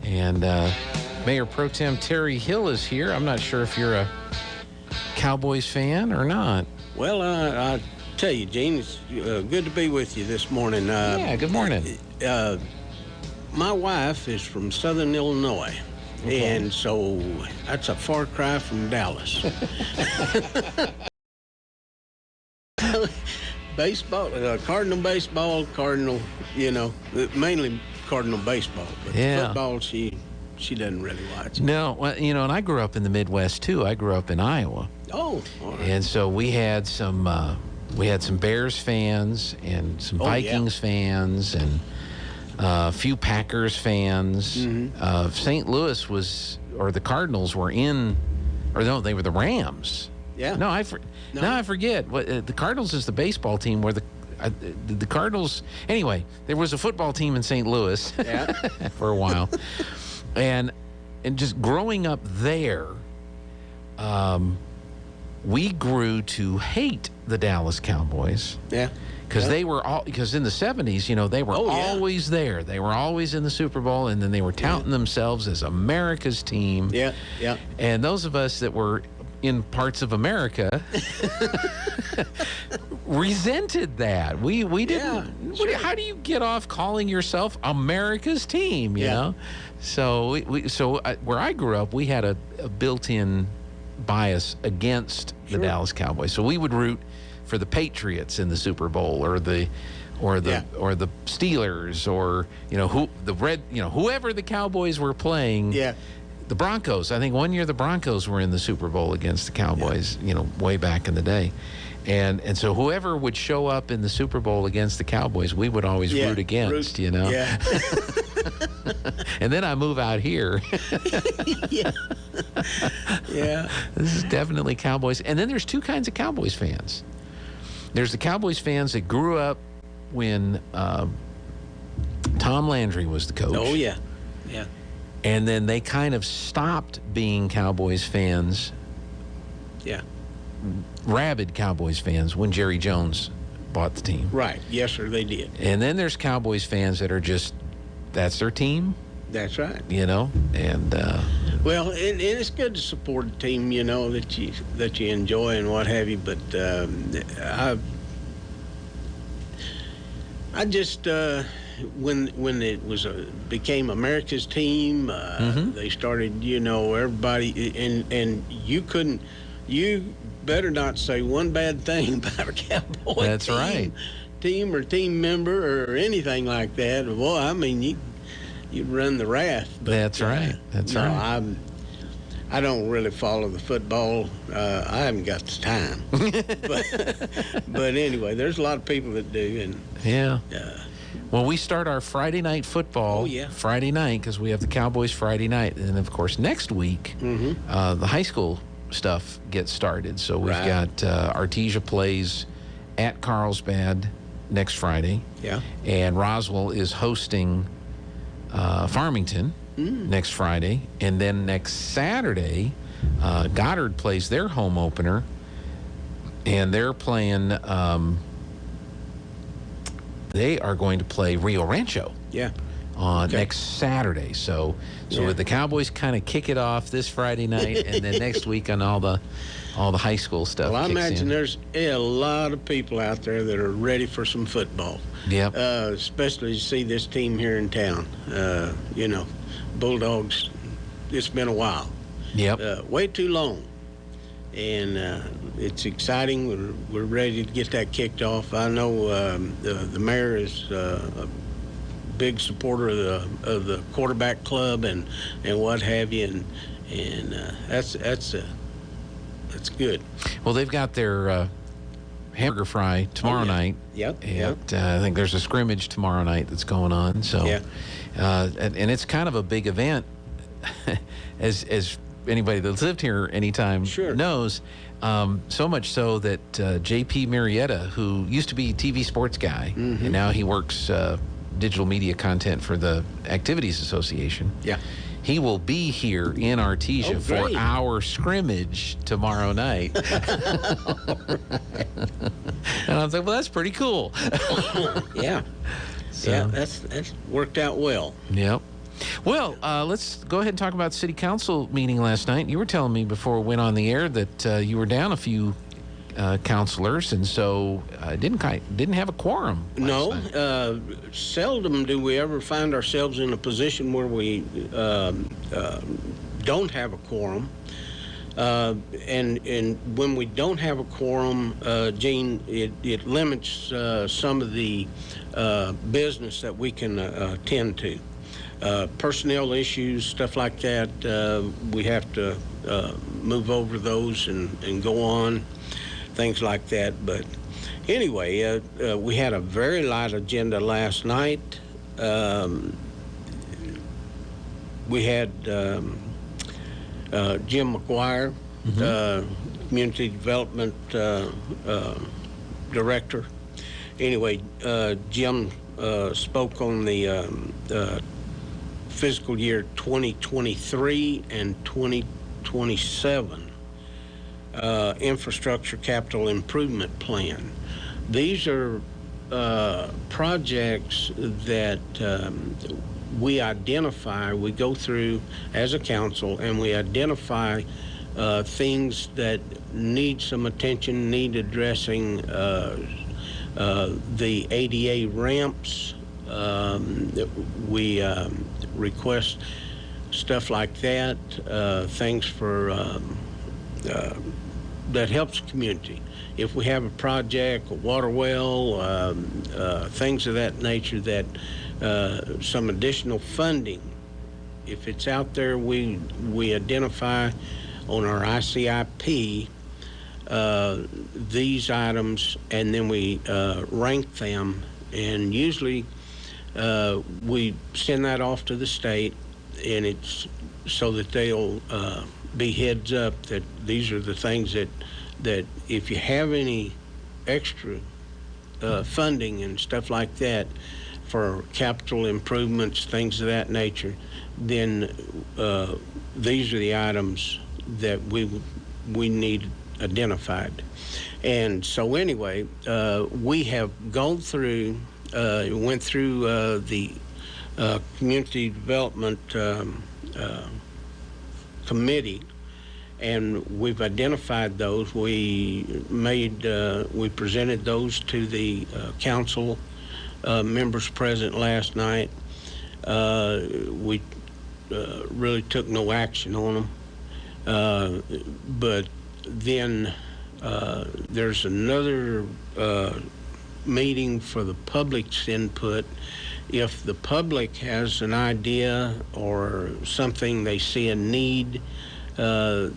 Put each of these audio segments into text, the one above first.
And Mayor Pro Tem Terry Hill is here. I'm not sure if you're a Cowboys fan or not. Well, I tell you, Gene, it's good to be with you this morning. Yeah, good morning. My wife is from Southern Illinois, and so that's a far cry from Dallas. Baseball, Cardinal baseball, Cardinal, mainly Cardinal baseball. But football, she doesn't really watch. No, well, and I grew up in the Midwest too. I grew up in Iowa. Oh, all right. And so we had some Bears fans and some Vikings fans and a few Packers fans. St. Louis the Cardinals were they were the Rams. Yeah. No, I forget. The Cardinals is the baseball team where the Cardinals. Anyway, there was a football team in St. Louis for a while, and just growing up there, we grew to hate the Dallas Cowboys. Yeah. Because because in the 70s, they were always there. They were always in the Super Bowl, and then they were touting themselves as America's team. Yeah, yeah. And those of us that were in parts of America resented that. We didn't. Sure. How do you get off calling yourself America's team? You know. So where I grew up, we had a built-in bias against the Dallas Cowboys. So we would root for the Patriots in the Super Bowl, or the Steelers, or whoever the Cowboys were playing. Yeah. The Broncos. I think one year the Broncos were in the Super Bowl against the Cowboys. Way back in the day, and so whoever would show up in the Super Bowl against the Cowboys, we would always root against. Yeah. And then I move out here. Yeah. This is definitely Cowboys. And then there's two kinds of Cowboys fans. There's the Cowboys fans that grew up when Tom Landry was the coach. Oh, yeah. Yeah. And then they kind of stopped being Cowboys fans. Yeah. Rabid Cowboys fans when Jerry Jones bought the team. Right. Yes, sir, they did. And then there's Cowboys fans that are just, that's their team. That's right. And well, and it's good to support a team, that you enjoy and what have you. But I just when it became America's team, they started, everybody, and you better not say one bad thing about a Cowboy That's right. team or team member or anything like that. Well, I mean, you'd run the wrath. But, That's right. That's right. I don't really follow the football. I haven't got the time. but anyway, there's a lot of people that do. And well, we start our Friday night football Friday night because we have the Cowboys Friday night. And then, of course, next week, the high school stuff gets started. So we've got Artesia plays at Carlsbad next Friday. Yeah. And Roswell is hosting Farmington next Friday. And then next Saturday, Goddard plays their home opener. And they're playing, they are going to play Rio Rancho. Yeah. On next Saturday. So the Cowboys kind of kick it off this Friday night, and then next week on all the high school stuff. Well, I imagine in. There's a lot of people out there that are ready for some football. Yep. Especially to see this team here in town. Bulldogs. It's been a while. Yep. Way too long. And it's exciting. We're ready to get that kicked off. I know the mayor is a big supporter of the quarterback club and what have you, and that's good. Well, they've got their hamburger fry tomorrow night. Yep. And I think there's a scrimmage tomorrow night that's going on. So, and it's kind of a big event, as anybody that's lived here anytime knows. So much so that J.P. Marietta, who used to be a TV sports guy, and now he works digital media content for the Activities Association. Yeah. He will be here in Artesia for our scrimmage tomorrow night. And I was like, well, that's pretty cool. Yeah. So. Yeah, that's worked out well. Yep. Well, let's go ahead and talk about city council meeting last night. You were telling me before we went on the air that you were down a few councilors, and so didn't have a quorum. No, seldom do we ever find ourselves in a position where we don't have a quorum. And when we don't have a quorum, Gene, it limits some of the business that we can attend to. Personnel issues, stuff like that, we have to move over those and go on, things like that. But anyway, we had a very light agenda last night. We had Jim McGuire, Community Development Director. Anyway, Jim spoke on the fiscal year 2023 and 2027 infrastructure capital improvement plan. These are projects that we identify, we go through as a council, and we identify things that need some attention, need addressing. The ADA ramps, we request stuff like that, things for that helps the community. If we have a project, a water well, things of that nature, that some additional funding, if it's out there, we identify on our ICIP these items, and then we rank them, and usually we send that off to the state, and it's so that they'll be heads up that these are the things that if you have any extra funding and stuff like that for capital improvements, things of that nature, then these are the items that we need identified. And so anyway, we have gone through, went through the community development committee, and we've identified those. We presented those to the council members present last night. We really took no action on them, but then there's another meeting for the public's input. If the public has an idea or something they see a need that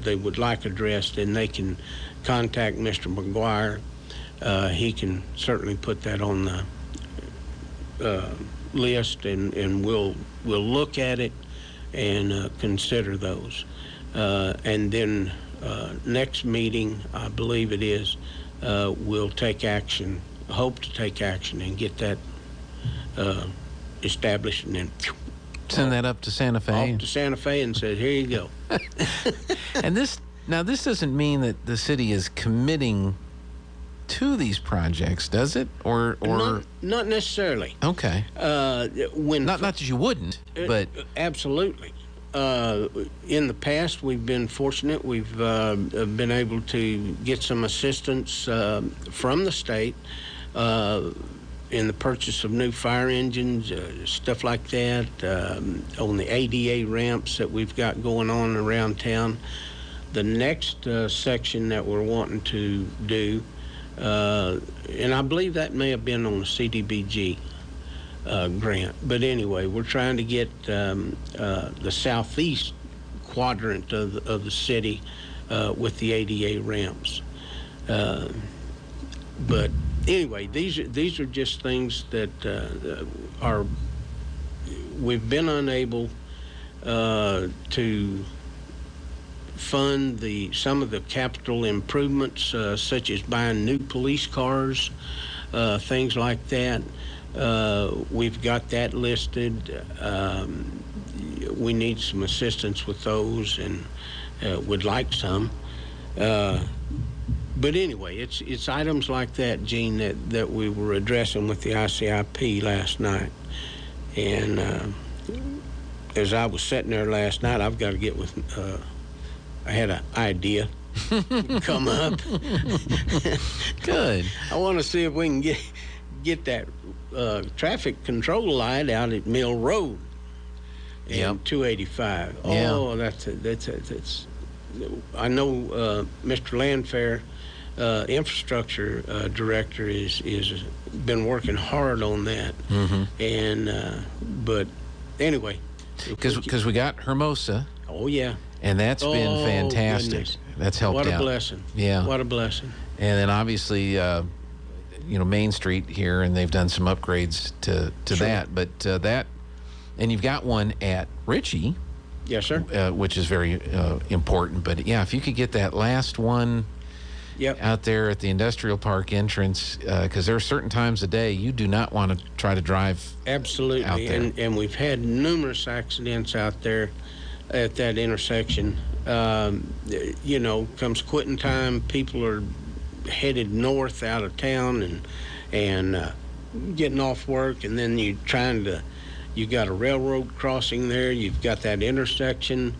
they would like addressed, then they can contact Mr. McGuire. He can certainly put that on the list, and we'll look at it and consider those. And then next meeting, I believe it is, we'll take action, hope to take action and get that established, and then send that up to Santa Fe. Off to Santa Fe and say, here you go. And this doesn't mean that the city is committing to these projects, does it? Or not necessarily. Okay. Not that you wouldn't, but absolutely. In the past, we've been fortunate. We've been able to get some assistance from the state in the purchase of new fire engines, stuff like that, on the ADA ramps that we've got going on around town. The next section that we're wanting to do, and I believe that may have been on the CDBG grant. But anyway, we're trying to get the southeast quadrant of the city with the ADA ramps. But anyway, these are just things that we've been unable to fund some of the capital improvements, such as buying new police cars, things like that. We've got that listed. We need some assistance with those, and would like some. But anyway, it's items like that, Gene, that we were addressing with the ICIP last night. And as I was sitting there last night, I've got to get with. I had an idea come up. Good. I want to see if we can get that traffic control light out at Mill Road and 285. Yeah. Oh, that's. I know Mr. Landfair, infrastructure director, is been working hard on that. And but anyway, because we got Hermosa. Oh yeah. And that's been fantastic. Goodness. That's helped out. What a blessing. Yeah. What a blessing. And then obviously, Main Street here, and they've done some upgrades to that. But and you've got one at Ritchie. Yes, sir. Which is very important. But yeah, if you could get that last one out there at the industrial park entrance, because there are certain times of day you do not want to try to drive. Absolutely. Out there. And we've had numerous accidents out there at that intersection. Comes quitting time, people are headed north out of town and getting off work, and then you've got a railroad crossing there, you've got that intersection,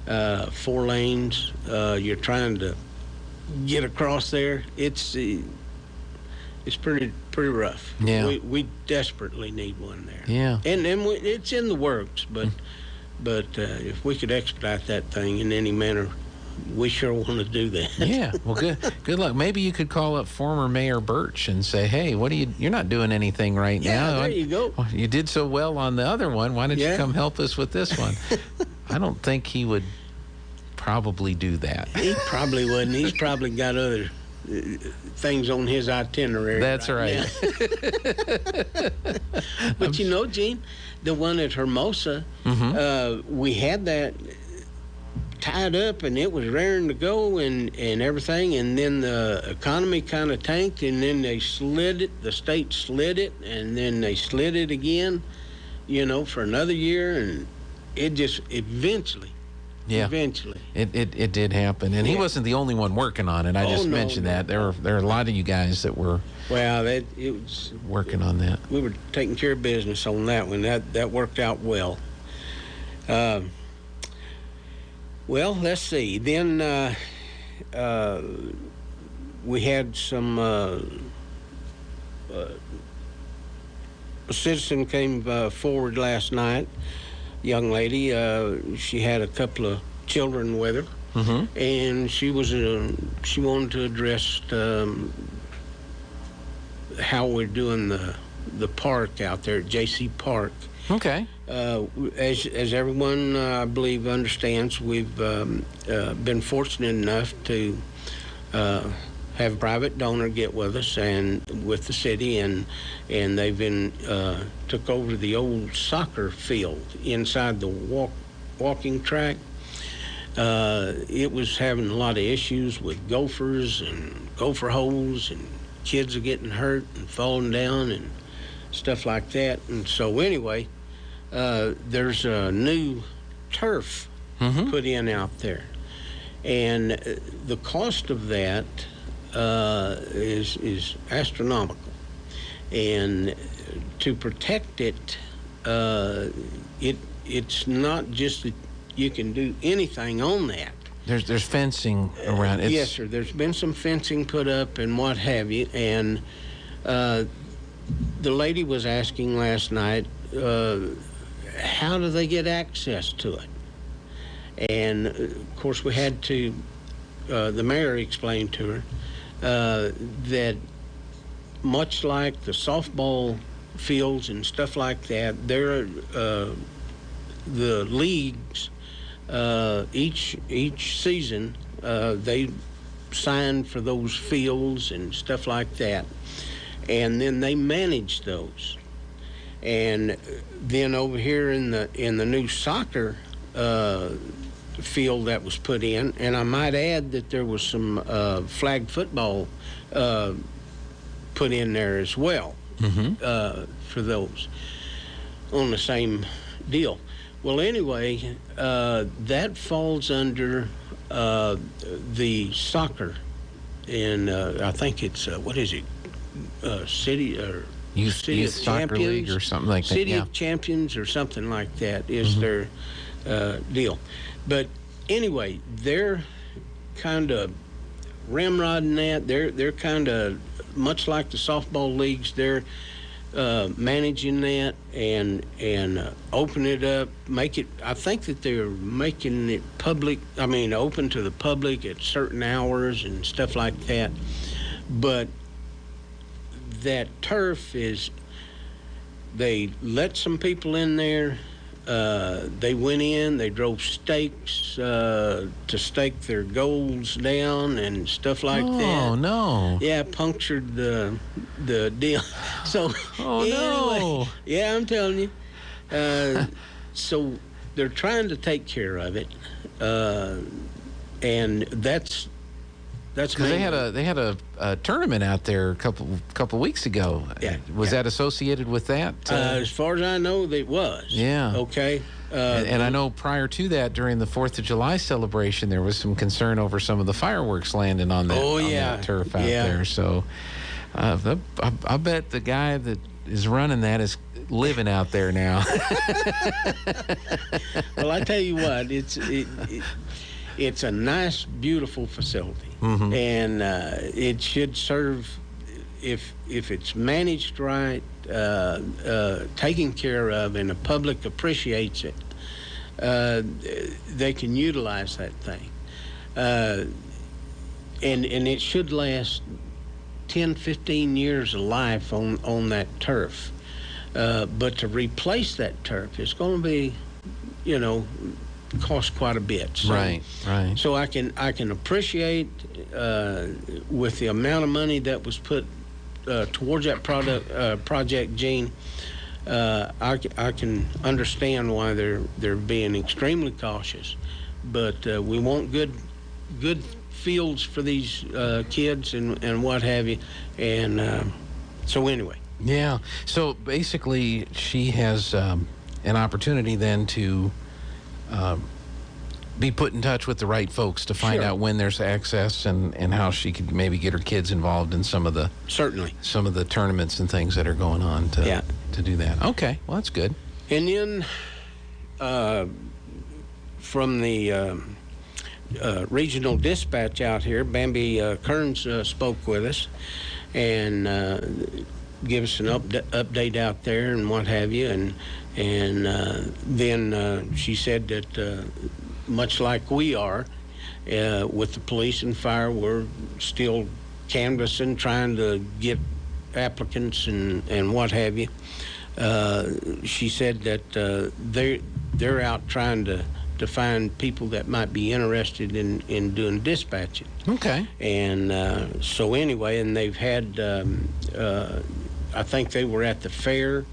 4 lanes, you're trying to get across there. It's pretty rough. Yeah. We desperately need one there. Yeah. And it's in the works, but if we could expedite that thing in any manner, we sure want to do that. Yeah. Well, good luck. Maybe you could call up former Mayor Birch and say, hey, you're not doing anything right now. There you go. Well, you did so well on the other one. Why don't you come help us with this one? I don't think he would probably do that. He probably wouldn't. He's probably got other things on his itinerary. That's right. But Gene, the one at Hermosa, we had that tied up and it was raring to go and everything, and then the economy kind of tanked, and then they slid it, the state slid it, and then they slid it again, for another year, and it just eventually it did happen. And he wasn't the only one working on it. I just mentioned that there are a lot of you guys that were it was working on that. We were taking care of business on that one. That worked out well. Well, let's see. Then we had some a citizen came forward last night. Young lady. She had a couple of children with her, and she wanted to address how we're doing the park out there at JC Park. Okay. As everyone, I believe, understands, we've been fortunate enough to have a private donor get with us and with the city, and they've been took over the old soccer field inside the walking track. It was having a lot of issues with gophers and gopher holes, and kids are getting hurt and falling down and stuff like that. And so anyway, there's a new turf put in out there, and the cost of that is astronomical. And to protect it, it's not just that you can do anything on that. There's fencing around it. Yes, sir. There's been some fencing put up and what have you, and the lady was asking last night, how do they get access to it? And of course we had to, the mayor explained to her that much like the softball fields and stuff like that, there the leagues each season they sign for those fields and stuff like that, and then they manage those. And then over here in the new soccer field that was put in, and I might add that there was some flag football put in there as well for those on the same deal. Well, anyway, that falls under the soccer, and I think it's what is it, city or Youth Soccer League or something like that. City of Champions or something like that is their deal. But anyway, they're kind of ramrodding that. They're kind of much like the softball leagues. They're managing that and open it up, make it. I think that they're making it public. I mean, open to the public at certain hours and stuff like that. But that turf is. They let some people in there. They went in. They drove stakes to stake their goals down and stuff like that. Oh no! Yeah, punctured the deal. So anyway, no! Yeah, I'm telling you. So they're trying to take care of it, and that's because they had a tournament out there a couple weeks ago. Yeah, was that associated with that? As far as I know, it was. Yeah. Okay. And I know prior to that, during the 4th of July celebration, there was some concern over some of the fireworks landing on that turf out there. So I bet the guy that is running that is living out there now. Well, I tell you what, it's a nice, beautiful facility, and it should serve, if it's managed right, taken care of, and the public appreciates it, they can utilize that thing, and it should last 10, 15 years of life on that turf. But to replace that turf, it's going to be, cost quite a bit. So, right. So I can appreciate with the amount of money that was put towards that project, Gene. I can understand why they're being extremely cautious, but we want good fields for these kids and what have you, and so anyway. Yeah. So basically, she has an opportunity then to be put in touch with the right folks to find out when there's access and how she could maybe get her kids involved in some of the tournaments and things that are going on to do that. Okay, well that's good. And then from the regional dispatch out here, Bambi Kearns spoke with us and give us an update out there and what have you, and then she said that much like we are with the police and fire, we're still canvassing, trying to get applicants and what have you. She said that they're out trying to find people that might be interested in doing dispatching. Okay. And so anyway, and they've had, I think they were at the fair.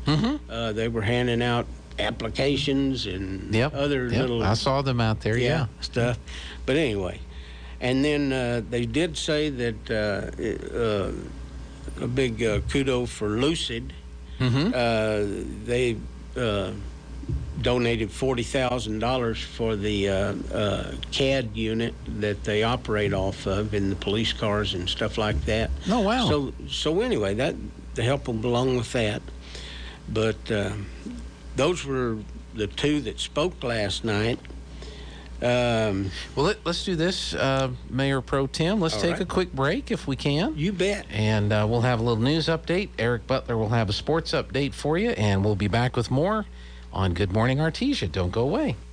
They were handing out applications and other little... I saw them out there, stuff. But anyway, and then they did say that a big kudo for Lucid. They donated $40,000 for the CAD unit that they operate off of in the police cars and stuff like that. Oh, wow. So anyway, that to help them along with that. But those were the two that spoke last night. Well, let's do this, Mayor Pro Tem. Let's take a quick break if we can. You bet. And we'll have a little news update. Eric Butler will have a sports update for you, and we'll be back with more on Good Morning Artesia. Don't go away.